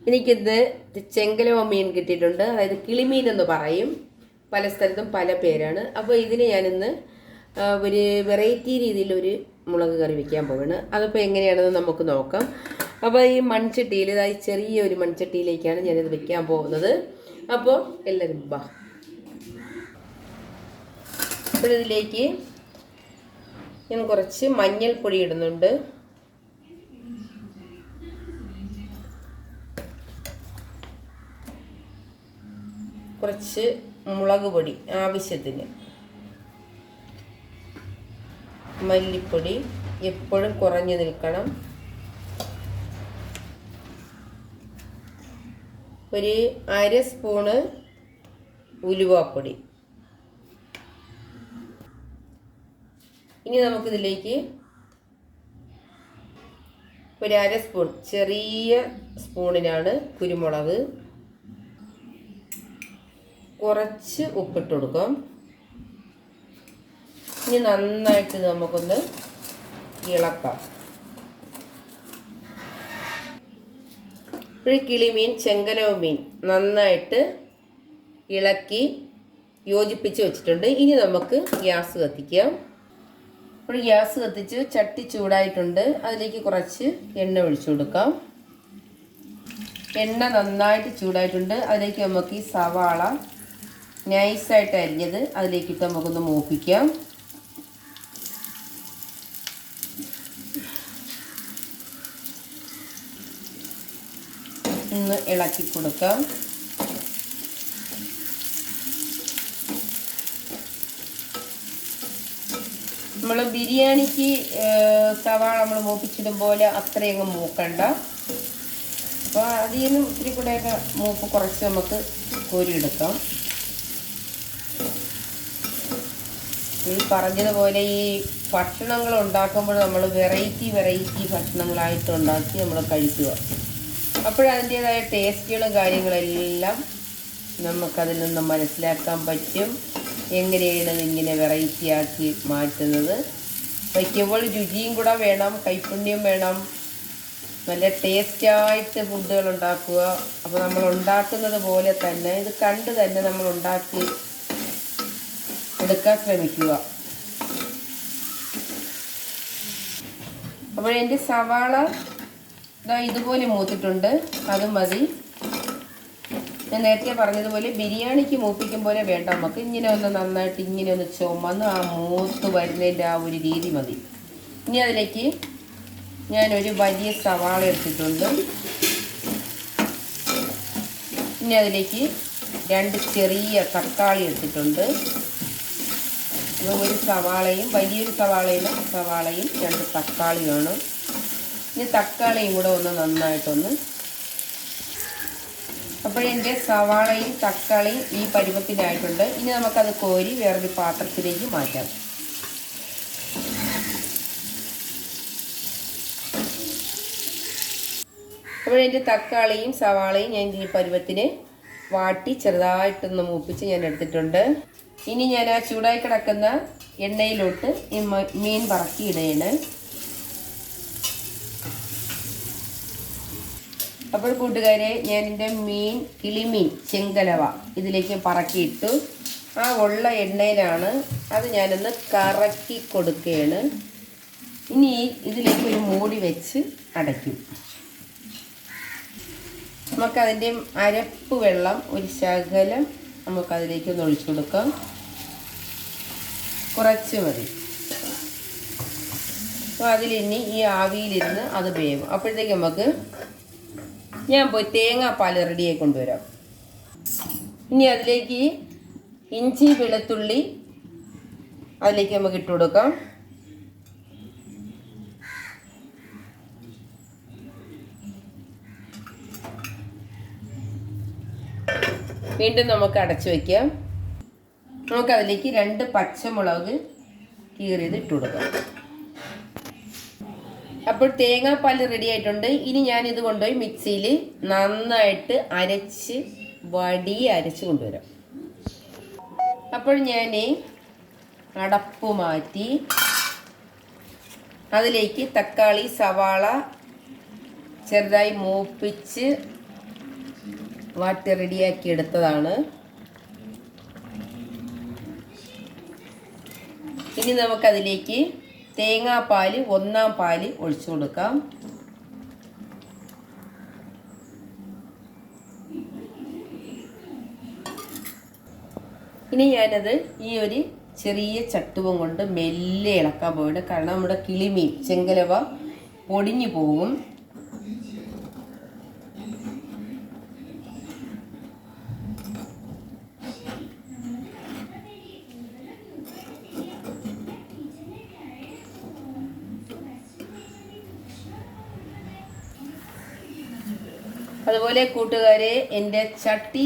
എനിക്കിത് ചെങ്കലവ മീൻ കിട്ടിയിട്ടുണ്ട്. അതായത് കിളിമീൻ എന്ന് പറയും, പല സ്ഥലത്തും പല പേരാണ്. അപ്പോൾ ഇതിന് ഞാനിന്ന് ഒരു വെറൈറ്റി രീതിയിലൊരു മുളക് കറി വയ്ക്കാൻ പോവാണ്. അതിപ്പോൾ എങ്ങനെയാണെന്ന് നമുക്ക് നോക്കാം. അപ്പോൾ ഈ മൺചട്ടിയിൽ, അതായത് ചെറിയൊരു മൺചട്ടിയിലേക്കാണ് ഞാനിത് വയ്ക്കാൻ പോകുന്നത്. അപ്പോൾ എല്ലാവരും ബാ. അപ്പോൾ ഇതിലേക്ക് ഞാൻ കുറച്ച് മഞ്ഞൾപ്പൊടി ഇടുന്നുണ്ട്. കുറച്ച് മുളക് പൊടി ആവശ്യത്തിന്, മല്ലിപ്പൊടി എപ്പോഴും കുറഞ്ഞു നിൽക്കണം, ഒരു 1/2 സ്പൂണ് ഉലുവാപ്പൊടി. ഇനി നമുക്കിതിലേക്ക് ഒരു 1/2 സ്പൂൺ, ചെറിയ സ്പൂണിനാണ് കുരുമുളക്, കുറച്ച് ഉപ്പിട്ട് കൊടുക്കാം. ഇനി നന്നായിട്ട് നമുക്കൊന്ന് ഇളക്കാം. ഒരു കിളിമീൻ, ചെങ്കലവ മീൻ നന്നായിട്ട് ഇളക്കി യോജിപ്പിച്ച് വെച്ചിട്ടുണ്ട്. ഇനി നമുക്ക് ഗ്യാസ് കത്തിക്കാം. അപ്പോൾ ഗ്യാസ് കത്തിച്ച് ചട്ടി ചൂടായിട്ടുണ്ട്. അതിലേക്ക് കുറച്ച് എണ്ണ ഒഴിച്ചു കൊടുക്കാം. എണ്ണ നന്നായിട്ട് ചൂടായിട്ടുണ്ട്. അതിലേക്ക് നമുക്ക് ഈ സവാള നൈസായിട്ട് അരിഞ്ഞത് അതിലേക്കിട്ട് നമുക്കൊന്ന് മൂപ്പിക്കാം. ഒന്ന് ഇളക്കി കൊടുക്കാം. നമ്മൾ ബിരിയാണിക്ക് സവാള നമ്മൾ മൂപ്പിച്ചിടും പോലെ അത്രയങ്ങ് മൂക്കണ്ട. അപ്പോൾ അതിൽ നിന്ന് ഇത്തിരി കൂടെയൊക്കെ മൂപ്പ് കുറച്ച് നമുക്ക് കോരിയെടുക്കാം. ഈ പറഞ്ഞതുപോലെ ഈ ഭക്ഷണങ്ങൾ ഉണ്ടാക്കുമ്പോൾ നമ്മൾ വെറൈറ്റി ഭക്ഷണങ്ങളായിട്ട് ഉണ്ടാക്കി നമ്മൾ കഴിക്കുക. അപ്പോഴതിൻ്റേതായ ടേസ്റ്റുകളും കാര്യങ്ങളെല്ലാം നമുക്കതിൽ നിന്ന് മനസ്സിലാക്കാൻ പറ്റും. എങ്ങനെയാണ് ഇങ്ങനെ വെറൈറ്റി ആക്കി മാറ്റുന്നത്. വയ്ക്കുമ്പോൾ രുചിയും കൂടെ വേണം, കൈപ്പുണ്യം വേണം, നല്ല ടേസ്റ്റായിട്ട് ഫുഡുകൾ ഉണ്ടാക്കുക. അപ്പോൾ നമ്മൾ ഉണ്ടാക്കുന്നത് പോലെ തന്നെ ഇത് കണ്ട് തന്നെ നമ്മൾ ഉണ്ടാക്കി എടുക്കാൻ ശ്രമിക്കുക. അപ്പോൾ എൻ്റെ സവാള ഇതുപോലെ മൂത്തിട്ടുണ്ട്, അത് മതി. ഞാൻ നേരത്തെ പറഞ്ഞതുപോലെ ബിരിയാണിക്ക് മൂപ്പിക്കും പോലെ വേണ്ട, നമുക്ക് ഇങ്ങനെ ഒന്ന് നന്നായിട്ട് ഇങ്ങനെ ഒന്ന് ചുമന്ന് ആ മൂത്ത് വരുന്നതിൻ്റെ ആ ഒരു രീതി മതി. ഇനി അതിലേക്ക് ഞാനൊരു വലിയ സവാള എടുത്തിട്ടുണ്ട്. ഇനി അതിലേക്ക് 2 ചെറിയ തക്കാളി എടുത്തിട്ടുണ്ട്. അപ്പോൾ ഒരു സവാളയും, വലിയൊരു സവാളയും 2 തക്കാളി വേണം. ഇനി തക്കാളിയും കൂടെ ഒന്ന് നന്നായിട്ടൊന്ന്, അപ്പോഴെൻ്റെ സവാളയും തക്കാളിയും ഈ പരുവത്തിനായിട്ടുണ്ട്. ഇനി നമുക്കത് കോരി വേറൊരു പാത്രത്തിലേക്ക് മാറ്റാം. അപ്പോഴെൻ്റെ തക്കാളിയും സവാളയും ഞാൻ ഈ പരുവത്തിന് വാട്ടി ചെറുതായിട്ടൊന്ന് മൂപ്പിച്ച് ഞാൻ എടുത്തിട്ടുണ്ട്. ഇനി ഞാൻ ആ ചൂടായി കിടക്കുന്ന എണ്ണയിലോട്ട് ഈ മീൻ പറക്കി ഇടയാണ്. അപ്പോൾ കൂട്ടുകാരെ, ഞാൻ എൻ്റെ മീൻ, കിളിമീൻ, ചെങ്കലവ ഇതിലേക്ക് പറക്കിയിട്ടു. ആ ഉള്ള എണ്ണയിലാണ് അത് ഞാനൊന്ന് കറക്കി കൊടുക്കുകയാണ്. ഇനി ഇതിലേക്ക് ഒരു മൂടി വെച്ച് അടയ്ക്കും. നമുക്കതിൻ്റെ അരപ്പ് വെള്ളം ഒരു ശകലം നമുക്കതിലേക്കൊന്ന് ഒഴിച്ചു കൊടുക്കാം. കുറച്ച് മതി. അപ്പോൾ അതിലിനി ഈ ആവിയിലിരുന്ന് അത് വേവും. അപ്പോഴത്തേക്ക് നമുക്ക് ഞാൻ പോയി തേങ്ങാപ്പാൽ റെഡിയായി കൊണ്ടുവരാം. ഇനി അതിലേക്ക് ഇഞ്ചി, വെളുത്തുള്ളി അതിലേക്ക് നമുക്ക് ഇട്ട് കൊടുക്കാം. വീണ്ടും നമുക്ക് അടച്ചു വയ്ക്കാം. നമുക്കതിലേക്ക് 2 പച്ചമുളക് കീറിയത് ഇട്ട് കൊടുക്കാം. അപ്പോൾ തേങ്ങാപ്പാൽ റെഡി ആയിട്ടുണ്ട്. ഇനി ഞാനിത് കൊണ്ടുപോയി മിക്സിയിൽ നന്നായിട്ട് അരച്ച് കൊണ്ടുവരാം. അപ്പോൾ ഞാൻ അടപ്പ് മാറ്റി അതിലേക്ക് തക്കാളി, സവാള ചെറുതായി മൂപ്പിച്ച് വാട്ടി റെഡിയാക്കി എടുത്തതാണ്. ഇനി നമുക്കതിലേക്ക് തേങ്ങാപ്പാൽ 1 പാൽ ഒഴിച്ചു കൊടുക്കാം. ഇനി ഞാനത് ഈ ഒരു ചെറിയ ചട്ടുവം കൊണ്ട് മെല്ലെ ഇളക്കാൻ പോയിട്ട്, കാരണം നമ്മുടെ കിളിമീൻ ചെങ്കലവ പൊടിഞ്ഞു പോകും. അതുപോലെ കൂട്ടുകാരെ, എൻ്റെ ചട്ടി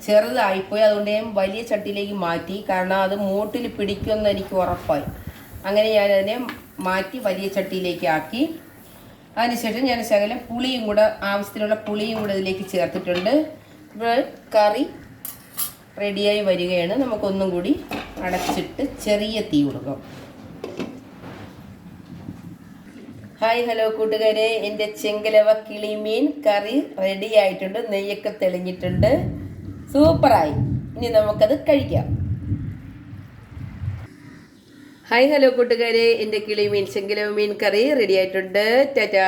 ചെറുതായിപ്പോയി, അതുകൊണ്ട് ഞാൻ വലിയ ചട്ടിയിലേക്ക് മാറ്റി. കാരണം അത് മൂട്ടിൽ പിടിക്കുമെന്ന് എനിക്ക് ഉറപ്പായി. അങ്ങനെ ഞാനതിനെ മാറ്റി വലിയ ചട്ടിയിലേക്ക് ആക്കി. അതിനുശേഷം ഞാൻ ശകലം പുളിയും കൂടെ, ആവശ്യത്തിനുള്ള പുളിയും കൂടെ ഇതിലേക്ക് ചേർത്തിട്ടുണ്ട്. ഇപ്പോൾ കറി റെഡിയായി വരികയാണ്. നമുക്കൊന്നും കൂടി അടച്ചിട്ട് ചെറിയ തീ കൊടുക്കാം. ഹായ് ഹലോ കൂട്ടുകാരെ, എൻ്റെ ചെങ്കലവ കിളിമീൻ കറി റെഡി ആയിട്ടുണ്ട്. നെയ്യൊക്കെ തെളിഞ്ഞിട്ടുണ്ട്, സൂപ്പറായി. ഇനി നമുക്കത് കഴിക്കാം. ഹായ് ഹലോ കൂട്ടുകാരെ, എൻ്റെ കിളിമീൻ ചെങ്കലവ മീൻ കറി റെഡി ആയിട്ടുണ്ട്. ടാറ്റാ.